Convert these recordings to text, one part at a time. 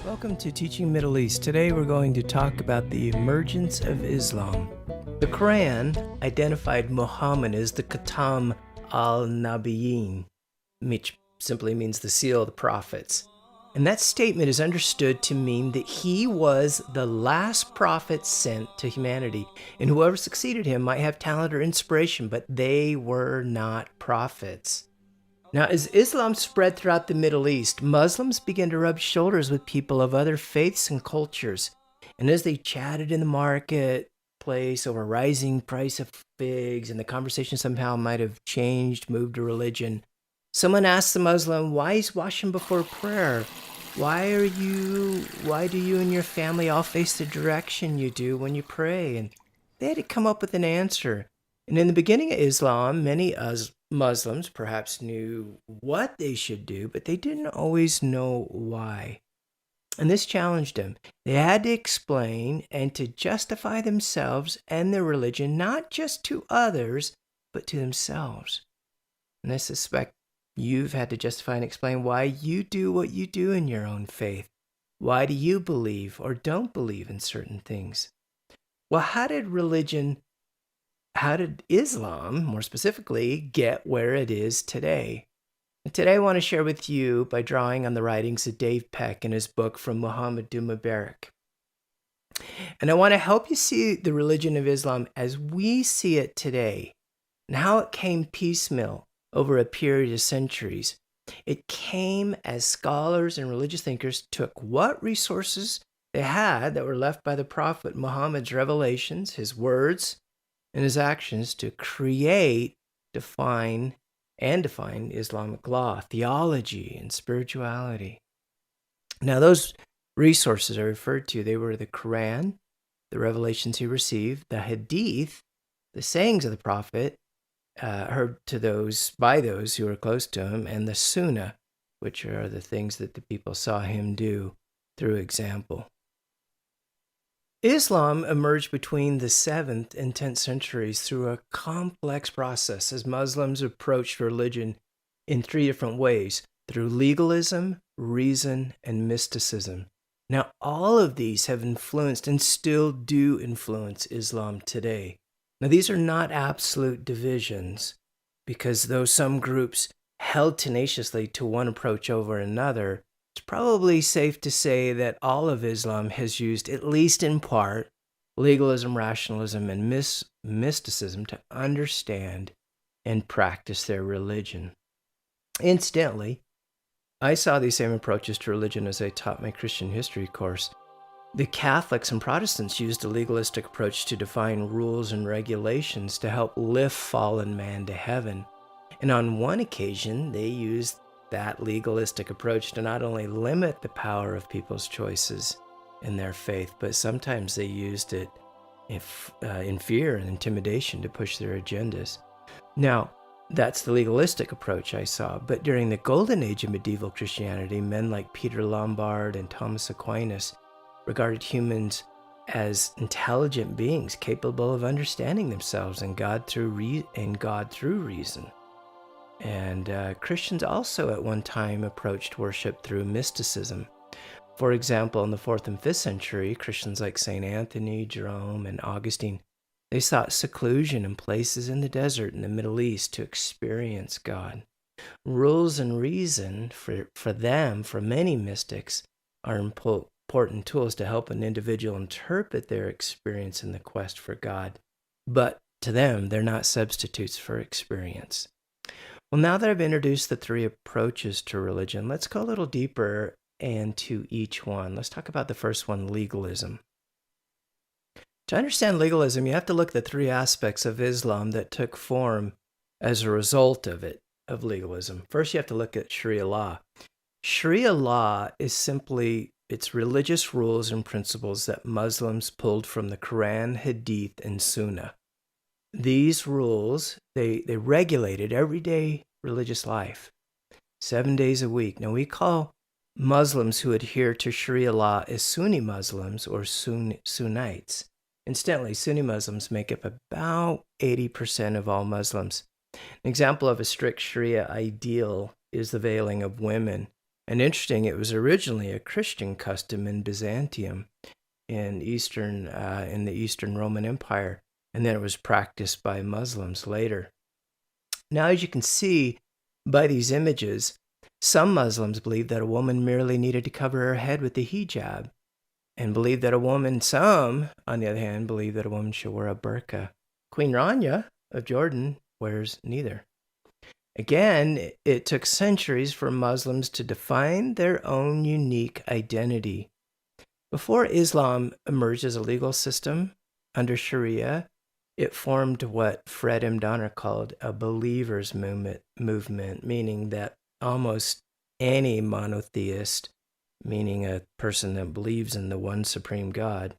Welcome to Teaching Middle East. Today we're going to talk about the emergence of Islam. The Quran identified Muhammad as the Khatam al-Nabiyyin, which simply means the seal of the prophets. And that statement is understood to mean that he was the last prophet sent to humanity, and whoever succeeded him might have talent or inspiration, but they were not prophets. Now, as Islam spread throughout the Middle East, Muslims began to rub shoulders with people of other faiths and cultures. And as they chatted in the marketplace over rising price of figs, and the conversation somehow might have changed, moved to religion, someone asked the Muslim, why he's washing before prayer? Why do you and your family all face the direction you do when you pray? And they had to come up with an answer. And in the beginning of Islam, many Muslims perhaps knew what they should do, but they didn't always know why. And this challenged them. They had to explain and to justify themselves and their religion, not just to others, but to themselves. And I suspect you've had to justify and explain why you do what you do in your own faith. Why do you believe or don't believe in certain things? Well, how did Islam, more specifically, get where it is today? And today I want to share with you by drawing on the writings of Dave Peck in his book From Muhammad to Mubarak. And I want to help you see the religion of Islam as we see it today and how it came piecemeal over a period of centuries. It came as scholars and religious thinkers took what resources they had that were left by the Prophet Muhammad's revelations, his words, and his actions to create, define Islamic law, theology, and spirituality. Now, those resources I referred to, they were the Quran, the revelations he received, the Hadith, the sayings of the Prophet, heard by those who were close to him, and the Sunnah, which are the things that the people saw him do through example. Islam emerged between the 7th and 10th centuries through a complex process as Muslims approached religion in 3 different ways: through legalism, reason, and mysticism. Now, all of these have influenced and still do influence Islam today. Now, these are not absolute divisions, because though some groups held tenaciously to one approach over another, it's probably safe to say that all of Islam has used, at least in part, legalism, rationalism, and mysticism to understand and practice their religion. Incidentally, I saw these same approaches to religion as I taught my Christian history course. The Catholics and Protestants used a legalistic approach to define rules and regulations to help lift fallen man to heaven. And on one occasion, they used that legalistic approach to not only limit the power of people's choices in their faith, but sometimes they used it in fear and intimidation to push their agendas. Now, that's the legalistic approach I saw, but during the golden age of medieval Christianity, men like Peter Lombard and Thomas Aquinas regarded humans as intelligent beings capable of understanding themselves and God through reason. And Christians also at one time approached worship through mysticism. For example, in the 4th and 5th century, Christians like St. Anthony, Jerome, and Augustine, they sought seclusion in places in the desert in the Middle East to experience God. Rules and reason, for many mystics, are important tools to help an individual interpret their experience in the quest for God. But to them, they're not substitutes for experience. Well, now that I've introduced the 3 approaches to religion, let's go a little deeper into each one. Let's talk about the first one, legalism. To understand legalism, you have to look at the 3 aspects of Islam that took form as a result of legalism. First, you have to look at Sharia law. Sharia law is simply it's religious rules and principles that Muslims pulled from the Quran, Hadith, and Sunnah. These rules, they regulated everyday religious life, 7 days a week. Now, we call Muslims who adhere to Sharia law as Sunni Muslims or Sunnites. Incidentally, Sunni Muslims make up about 80% of all Muslims. An example of a strict Sharia ideal is the veiling of women. And interesting, it was originally a Christian custom in Byzantium, in the Eastern Roman Empire, and then it was practiced by Muslims later. Now, as you can see by these images, some Muslims believe that a woman merely needed to cover her head with the hijab, and believe that some, on the other hand, believe that a woman should wear a burqa. Queen Rania of Jordan wears neither. Again, it took centuries for Muslims to define their own unique identity. Before Islam emerged as a legal system under Sharia, it formed what Fred M. Donner called a believers movement, meaning that almost any monotheist, meaning a person that believes in the one supreme God,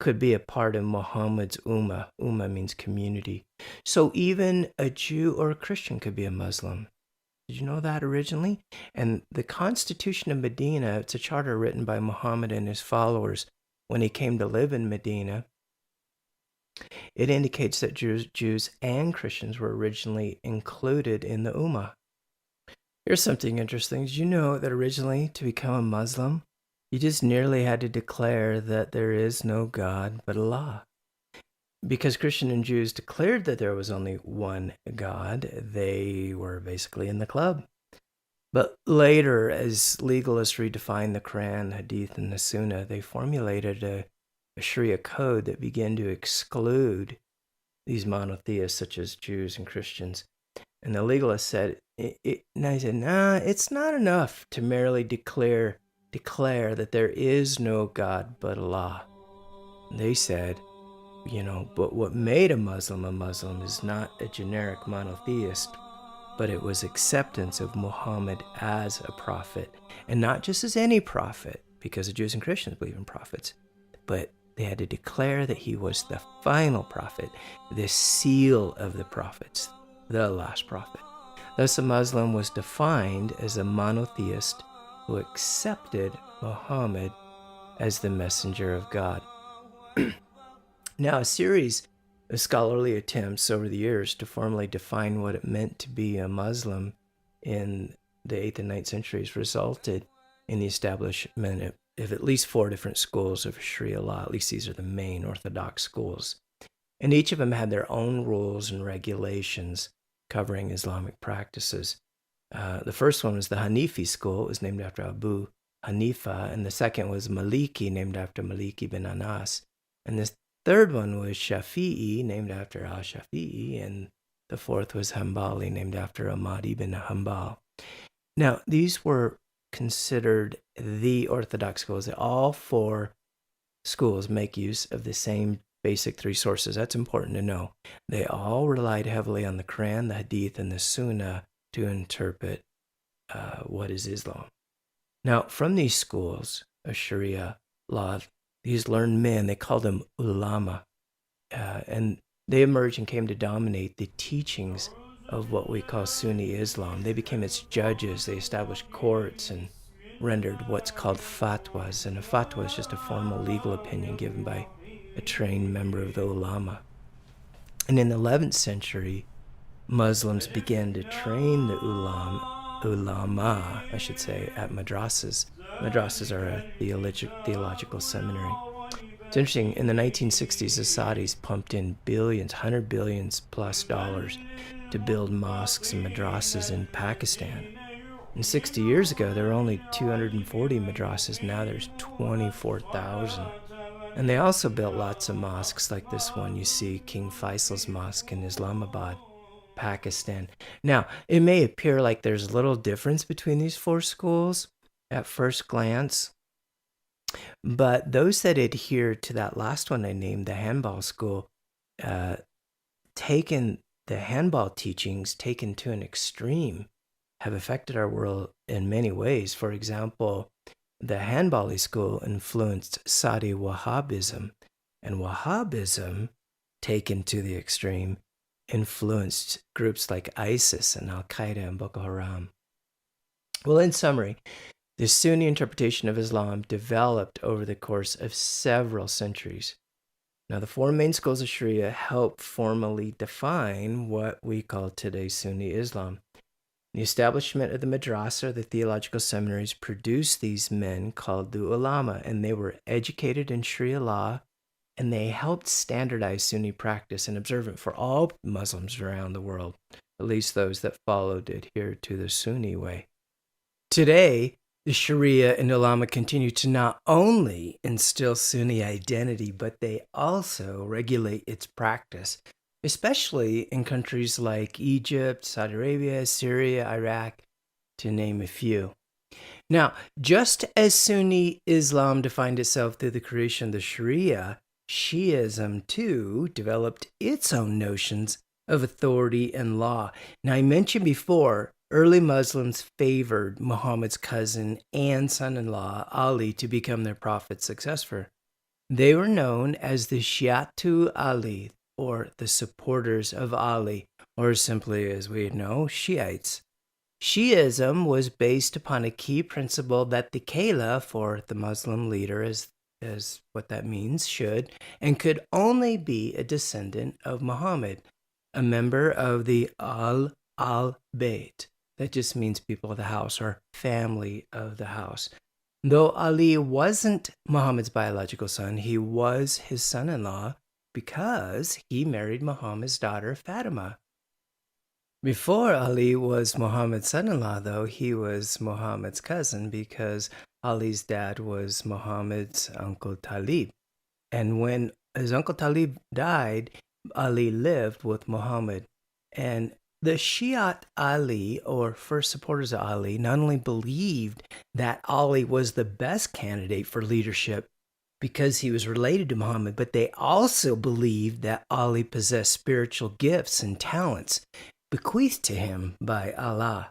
could be a part of Muhammad's ummah. Ummah means community. So even a Jew or a Christian could be a Muslim. Did you know that originally? And the Constitution of Medina, it's a charter written by Muhammad and his followers when he came to live in Medina. It indicates that Jews and Christians were originally included in the Ummah. Here's something interesting. Did you know that originally to become a Muslim, you just nearly had to declare that there is no God but Allah? Because Christian and Jews declared that there was only one God, they were basically in the club. But later, as legalists redefined the Quran, Hadith, and the Sunnah, they formulated a Sharia code that began to exclude these monotheists, such as Jews and Christians. And the legalists said, it's not enough to merely declare that there is no God but Allah. They said, but what made a Muslim is not a generic monotheist, but it was acceptance of Muhammad as a prophet, and not just as any prophet, because the Jews and Christians believe in prophets, but they had to declare that he was the final prophet, the seal of the prophets, the last prophet. Thus, a Muslim was defined as a monotheist who accepted Muhammad as the messenger of God. Now, a series of scholarly attempts over the years to formally define what it meant to be a Muslim in the 8th and 9th centuries resulted in the establishment of at least 4 different schools of Sharia law. At least these are the main orthodox schools. And each of them had their own rules and regulations covering Islamic practices. The first one was the Hanifi school. It was named after Abu Hanifa. And the second was Maliki, named after Maliki bin Anas. And the third one was Shafi'i, named after al-Shafi'i. And the fourth was Hanbali, named after Ahmad ibn Hanbal. Now, these were considered the orthodox schools. All 4 schools make use of the same basic 3 sources. That's important to know. They all relied heavily on the Quran, the Hadith, and the Sunnah to interpret what is Islam. Now, from these schools of Sharia law, these learned men, they called them ulama, and they emerged and came to dominate the teachings of what we call Sunni Islam. They became its judges. They established courts and rendered what's called fatwas. And a fatwa is just a formal legal opinion given by a trained member of the ulama. And in the 11th century, Muslims began to train the ulama, at madrasas. Madrasas are a theological seminary. It's interesting, in the 1960s, the Saudis pumped in billions, $100 billion plus to build mosques and madrasas in Pakistan. And 60 years ago, there were only 240 madrasas. Now there's 24,000. And they also built lots of mosques like this one you see, King Faisal's Mosque in Islamabad, Pakistan. Now, it may appear like there's little difference between these 4 schools at first glance, but those that adhere to that last one I named, the Hanbal school, taken the Hanbal teachings taken to an extreme, have affected our world in many ways. For example, the Hanbali school influenced Saudi Wahhabism, and Wahhabism, taken to the extreme, influenced groups like ISIS and Al-Qaeda and Boko Haram. Well, in summary, the Sunni interpretation of Islam developed over the course of several centuries. Now, the 4 main schools of Sharia help formally define what we call today Sunni Islam. The establishment of the madrasa, the theological seminaries, produced these men called the ulama, and they were educated in Sharia law, and they helped standardize Sunni practice and observance for all Muslims around the world, at least those that adhered to the Sunni way. Today, the Sharia and ulama continue to not only instill Sunni identity, but they also regulate its practice, especially in countries like Egypt, Saudi Arabia, Syria, Iraq, to name a few. Now, just as Sunni Islam defined itself through the creation of the Sharia, Shiism too developed its own notions of authority and law. Now, I mentioned before, early Muslims favored Muhammad's cousin and son-in-law, Ali, to become their prophet's successor. They were known as the Shi'atu Ali, or the supporters of Ali, or simply as we know, Shiites. Shiism was based upon a key principle that the caliph, or the Muslim leader, as what that means, should and could only be a descendant of Muhammad, a member of the al-Bayt. That just means people of the house or family of the house. Though Ali wasn't Muhammad's biological son, he was his son-in-law because he married Muhammad's daughter, Fatima. Before Ali was Muhammad's son-in-law, though, he was Muhammad's cousin because Ali's dad was Muhammad's uncle Talib. And when his uncle Talib died, Ali lived with Muhammad. And the Shi'at Ali, or first supporters of Ali, not only believed that Ali was the best candidate for leadership because he was related to Muhammad, but they also believed that Ali possessed spiritual gifts and talents bequeathed to him by Allah.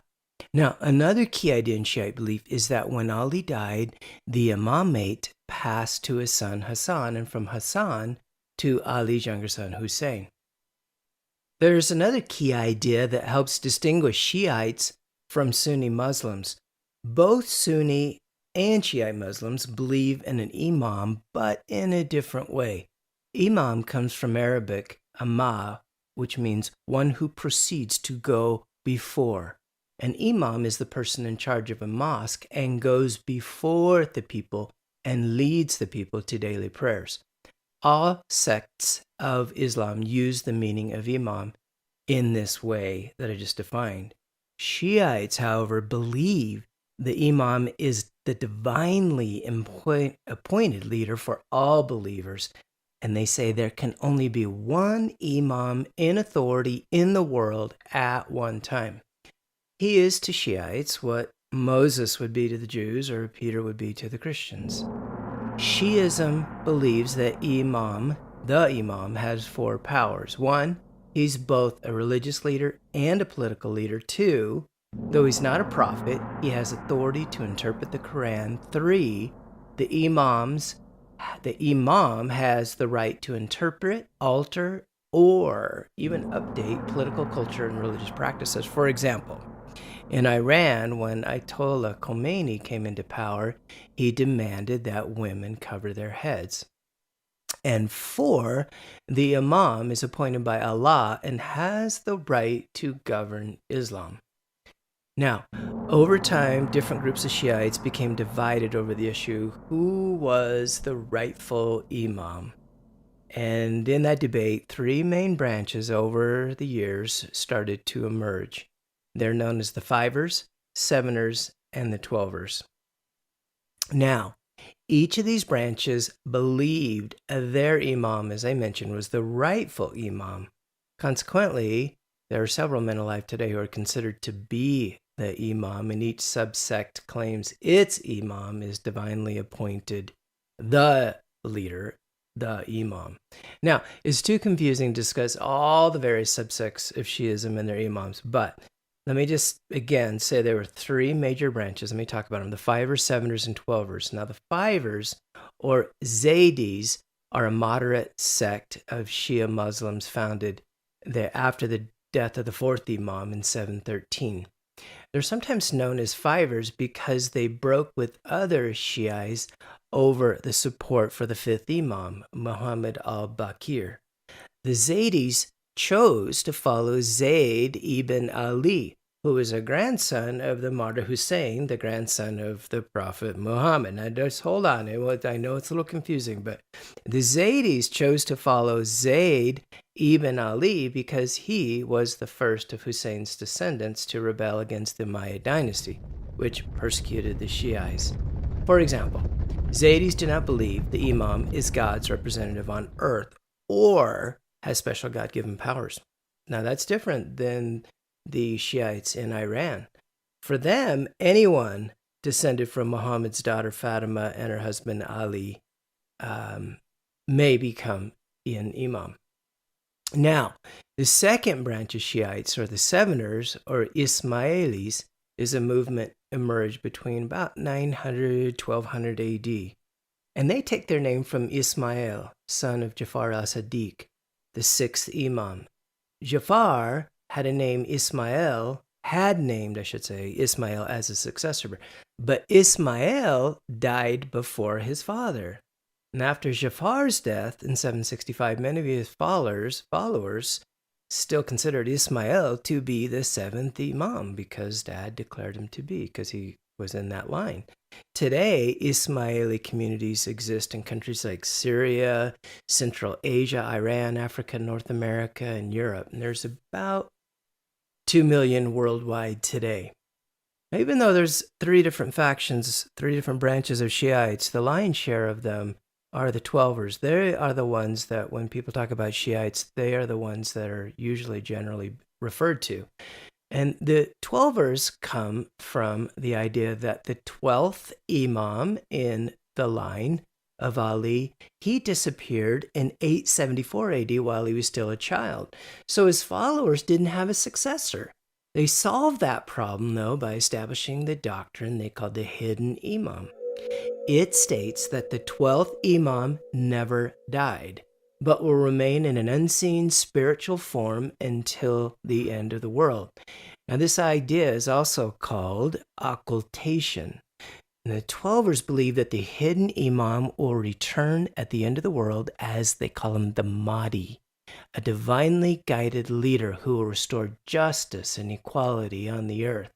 Now, another key idea in Shiite belief is that when Ali died, the imamate passed to his son Hassan, and from Hassan to Ali's younger son Hussein. There's another key idea that helps distinguish Shiites from Sunni Muslims. Both Sunni and Shiite Muslims believe in an imam, but in a different way. Imam comes from Arabic, amma, which means one who proceeds to go before. An imam is the person in charge of a mosque and goes before the people and leads the people to daily prayers. All sects of Islam use the meaning of imam in this way that I just defined. Shiites, however, believe the imam is the divinely appointed leader for all believers, and they say there can only be one imam in authority in the world at one time. He is to Shiites what Moses would be to the Jews or Peter would be to the Christians. Shiism believes that the imam has four powers. 1, he's both a religious leader and a political leader. 2, though he's not a prophet, he has authority to interpret the Quran. 3, the imam has the right to interpret, alter, or even update political culture and religious practices. For example, in Iran, when Ayatollah Khomeini came into power, he demanded that women cover their heads. And 4, the imam is appointed by Allah and has the right to govern Islam. Now, over time, different groups of Shiites became divided over the issue who was the rightful imam. And in that debate, 3 main branches over the years started to emerge. They're known as the Fivers, Seveners, and the Twelvers. Now, each of these branches believed their imam, as I mentioned, was the rightful imam. Consequently, there are several men alive today who are considered to be the imam, and each subsect claims its imam is divinely appointed, the leader, the imam. Now, it's too confusing to discuss all the various subsects of Shiism and their imams, but let me just, again, say there were 3 major branches. Let me talk about them: the Fivers, Seveners, and Twelvers. Now, the Fivers, or Zaydis, are a moderate sect of Shia Muslims founded after the death of the 4th Imam in 713. They're sometimes known as Fivers because they broke with other Shiites over the support for the 5th Imam, Muhammad al-Baqir. The Zaydis chose to follow Zayd ibn Ali, who is a grandson of the martyr Hussein, the grandson of the Prophet Muhammad. Now, just hold on. I know it's a little confusing, but the Zaydis chose to follow Zayd ibn Ali because he was the first of Hussein's descendants to rebel against the Umayyad dynasty, which persecuted the Shiites. For example, Zaydis do not believe the Imam is God's representative on earth or has special God-given powers. Now, that's different than the Shiites in Iran. For them, anyone descended from Muhammad's daughter Fatima and her husband Ali may become an Imam. Now, the second branch of Shiites, or the Seveners, or Ismailis, is a movement emerged between about 900 1200 AD. And they take their name from Ismail, son of Jafar al-Sadiq, the sixth Imam. Jafar had named Ismail as his successor, but Ismail died before his father. And after Jafar's death in 765, many of his followers still considered Ismail to be the seventh Imam because Dad declared him to be, because he was in that line. Today, Ismaili communities exist in countries like Syria, Central Asia, Iran, Africa, North America, and Europe. And there's about 2 million worldwide today. Now, even though there's three different factions, three different branches of Shiites, the lion's share of them are the Twelvers. They are the ones that, when people talk about Shiites, they are the ones that are usually generally referred to. And the Twelvers come from the idea that the 12th Imam in the line of Ali, he disappeared in 874 AD while he was still a child. So his followers didn't have a successor. They solved that problem, though, by establishing the doctrine they called the hidden Imam. It states that the 12th Imam never died, but will remain in an unseen spiritual form until the end of the world. Now, this idea is also called occultation. And the Twelvers believe that the hidden Imam will return at the end of the world as they call him the Mahdi, a divinely guided leader who will restore justice and equality on the earth.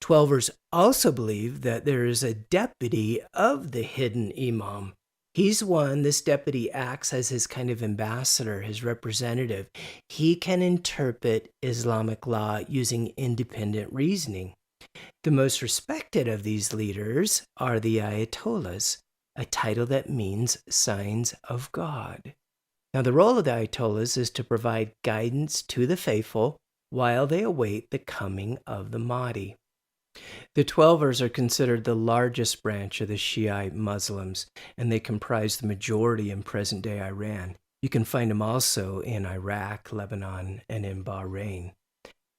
Twelvers also believe that there is a deputy of the hidden Imam. This deputy acts as his kind of ambassador, his representative. He can interpret Islamic law using independent reasoning. The most respected of these leaders are the Ayatollahs, a title that means signs of God. Now, the role of the Ayatollahs is to provide guidance to the faithful while they await the coming of the Mahdi. The Twelvers are considered the largest branch of the Shiite Muslims, and they comprise the majority in present-day Iran. You can find them also in Iraq, Lebanon, and in Bahrain.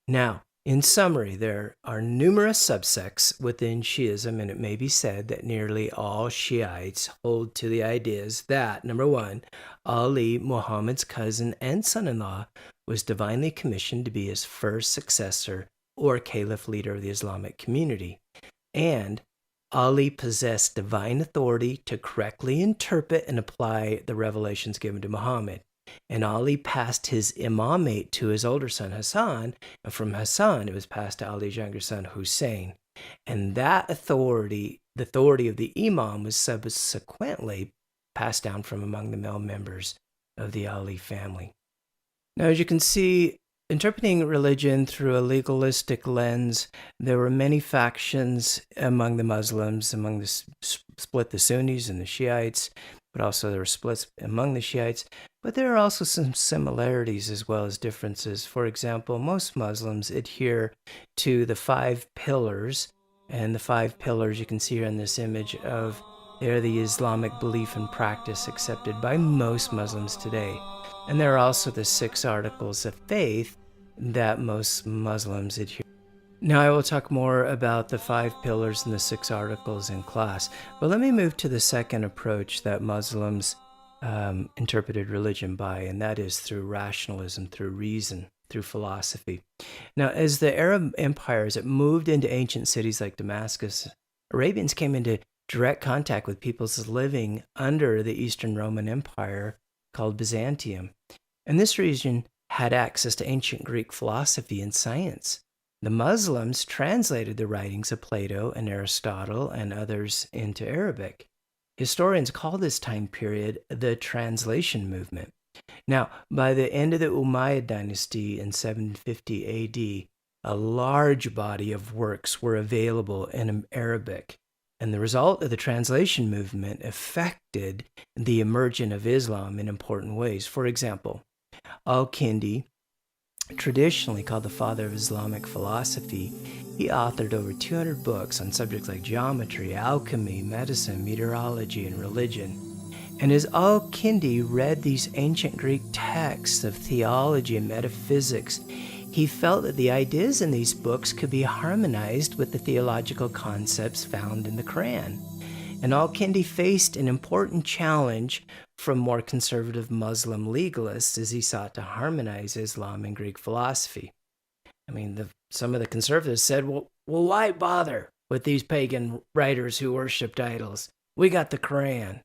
Now, in summary, there are numerous subsects within Shiism, and it may be said that nearly all Shiites hold to the ideas that, number one, Ali, Muhammad's cousin and son-in-law, was divinely commissioned to be his first successor or caliph, leader of the Islamic community, and Ali possessed divine authority to correctly interpret and apply the revelations given to Muhammad. And Ali passed his imamate to his older son Hassan, and from Hassan it was passed to Ali's younger son Hussein. And that authority, the authority of the imam, was subsequently passed down from among the male members of the Ali family. Now, as you can see, interpreting religion through a legalistic lens, there were many factions among the Muslims, among the split the Sunnis and the Shiites, but also there were splits among the Shiites. But there are also some similarities as well as differences. For example, most Muslims adhere to the 5 pillars, and the 5 pillars you can see here in this image of they're the Islamic belief and practice accepted by most Muslims today. And there are also the 6 articles of faith that most Muslims adhere. Now I will talk more about the 5 pillars and the 6 articles in class, but let me move to the second approach that Muslims interpreted religion by, and that is through rationalism, through reason, through philosophy. Now, as the Arab empires, it moved into ancient cities like Damascus, Arabians came into direct contact with peoples living under the Eastern Roman Empire called Byzantium. And this region had access to ancient Greek philosophy and science. The Muslims translated the writings of Plato and Aristotle and others into Arabic. Historians call this time period the translation movement. Now, by the end of the Umayyad dynasty in 750 AD, a large body of works were available in Arabic, and the result of the translation movement affected the emergence of Islam in important ways. For example, Al-Kindi, traditionally called the father of Islamic philosophy, he authored over 200 books on subjects like geometry, alchemy, medicine, meteorology, and religion. And as Al-Kindi read these ancient Greek texts of theology and metaphysics, he felt that the ideas in these books could be harmonized with the theological concepts found in the Quran. And Al-Kindi faced an important challenge from more conservative Muslim legalists as he sought to harmonize Islam and Greek philosophy. I mean, some of the conservatives said, well, why bother with these pagan writers who worshipped idols? We got the Quran.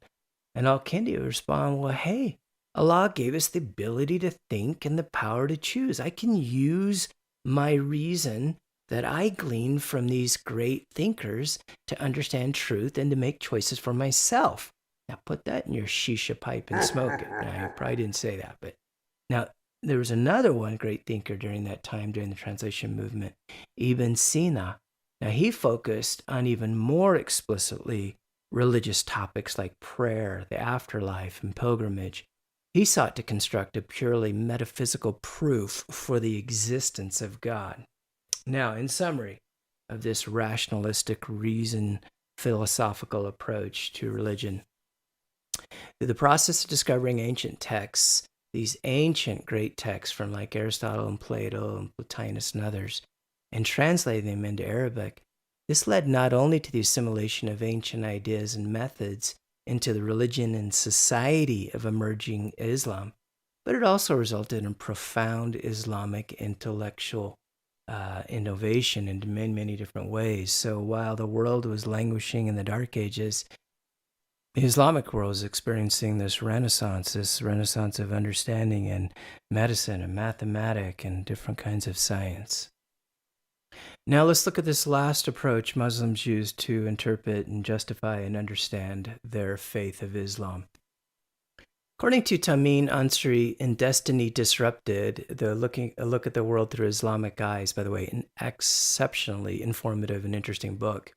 And Al-Kindi would respond, well, hey, Allah gave us the ability to think and the power to choose. I can use my reason that I glean from these great thinkers to understand truth and to make choices for myself. Now put that in your shisha pipe and smoke it. Now, I probably didn't say that, but now there was another one great thinker during that time, during the translation movement, Ibn Sina. Now he focused on even more explicitly religious topics like prayer, the afterlife, and pilgrimage. He sought to construct a purely metaphysical proof for the existence of God. Now, in summary of this rationalistic reason philosophical approach to religion, through the process of discovering ancient texts, these ancient great texts from like Aristotle and Plato and Plotinus and others, and translating them into Arabic, this led not only to the assimilation of ancient ideas and methods into the religion and society of emerging Islam, but it also resulted in profound Islamic intellectual innovation in many, many different ways. So while the world was languishing in the Dark Ages, the Islamic world is experiencing this renaissance of understanding and medicine and mathematics and different kinds of science. Now let's look at this last approach Muslims use to interpret and justify and understand their faith of Islam. According to Tamim Ansari in Destiny Disrupted, a look at the world through Islamic eyes, by the way, an exceptionally informative and interesting book,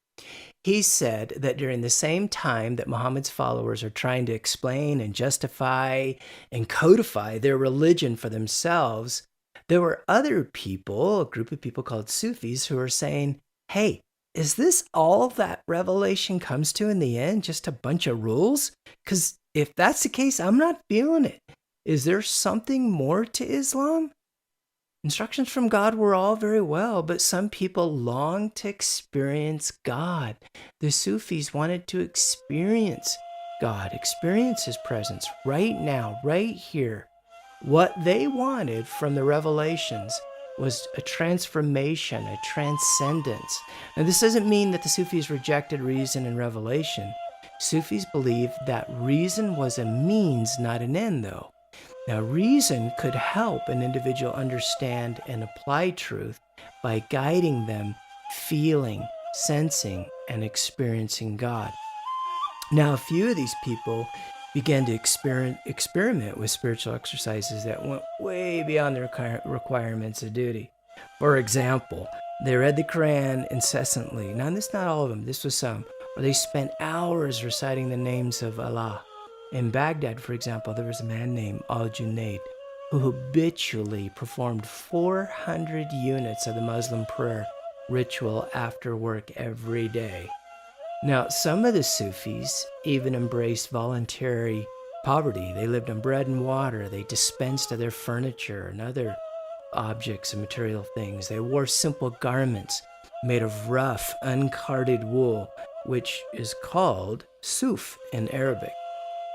he said that during the same time that Muhammad's followers are trying to explain and justify and codify their religion for themselves, there were other people, a group of people called Sufis, who are saying, hey, is this all that revelation comes to in the end? Just a bunch of rules? Because if that's the case, I'm not feeling it. Is there something more to Islam? Instructions from God were all very well, but some people longed to experience God. The Sufis wanted to experience God, experience His presence right now, right here. What they wanted from the revelations was a transformation, a transcendence. Now, this doesn't mean that the Sufis rejected reason and revelation. Sufis believed that reason was a means, not an end, though. Now, reason could help an individual understand and apply truth by guiding them feeling, sensing, and experiencing God. Now, a few of these people began to experiment with spiritual exercises that went way beyond the requirements of duty. For example, they read the Quran incessantly. Now, this is not all of them. This was some. Or they spent hours reciting the names of Allah. In Baghdad, for example, there was a man named Al-Junaid who habitually performed 400 units of the Muslim prayer ritual after work every day. Now, some of the Sufis even embraced voluntary poverty. They lived on bread and water. They dispensed of their furniture and other objects and material things. They wore simple garments made of rough, uncarded wool, which is called suf in Arabic,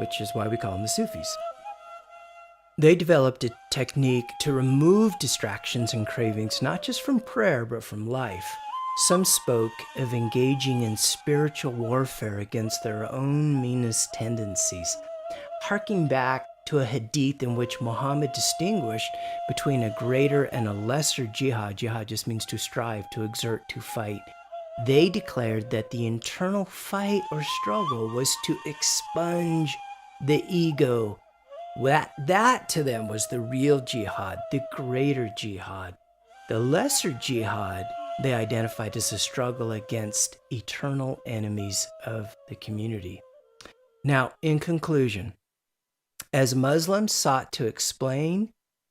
which is why we call them the Sufis. They developed a technique to remove distractions and cravings, not just from prayer, but from life. Some spoke of engaging in spiritual warfare against their own meanest tendencies, harking back to a hadith in which Muhammad distinguished between a greater and a lesser jihad. Jihad just means to strive, to exert, to fight. They declared that the internal fight or struggle was to expunge the ego. That to them was the real jihad, the greater jihad. The lesser jihad they identified as a struggle against eternal enemies of the community. Now, in conclusion, as Muslims sought to explain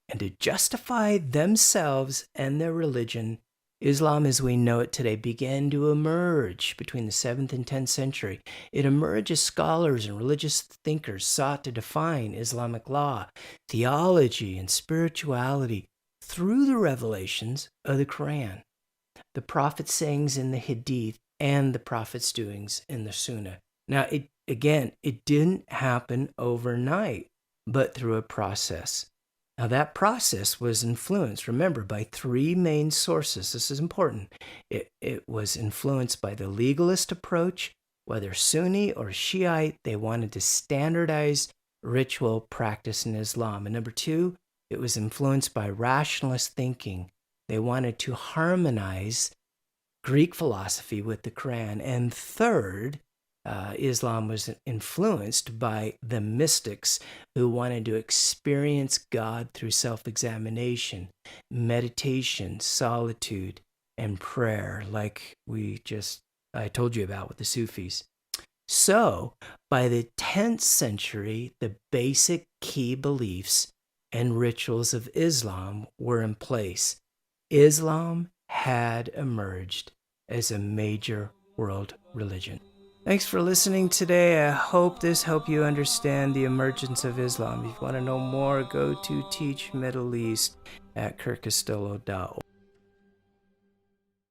and to justify themselves and their religion, Islam as we know it today began to emerge between the 7th and 10th century. It emerged as scholars and religious thinkers sought to define Islamic law, theology, and spirituality through the revelations of the Quran, the Prophet's sayings in the Hadith, and the Prophet's doings in the Sunnah. Now, it didn't happen overnight, but through a process. Now, that process was influenced, remember, by three main sources. This is important. It was influenced by the legalist approach. Whether Sunni or Shiite, they wanted to standardize ritual practice in Islam. And number two, it was influenced by rationalist thinking. They wanted to harmonize Greek philosophy with the Quran. And third, Islam was influenced by the mystics who wanted to experience God through self-examination, meditation, solitude, and prayer, like I told you about with the Sufis. So, by the 10th century, the basic key beliefs and rituals of Islam were in place. Islam had emerged as a major world religion. Thanks for listening today. I hope this helped you understand the emergence of Islam. If you want to know more, go to Teach Middle East at Castillow.org.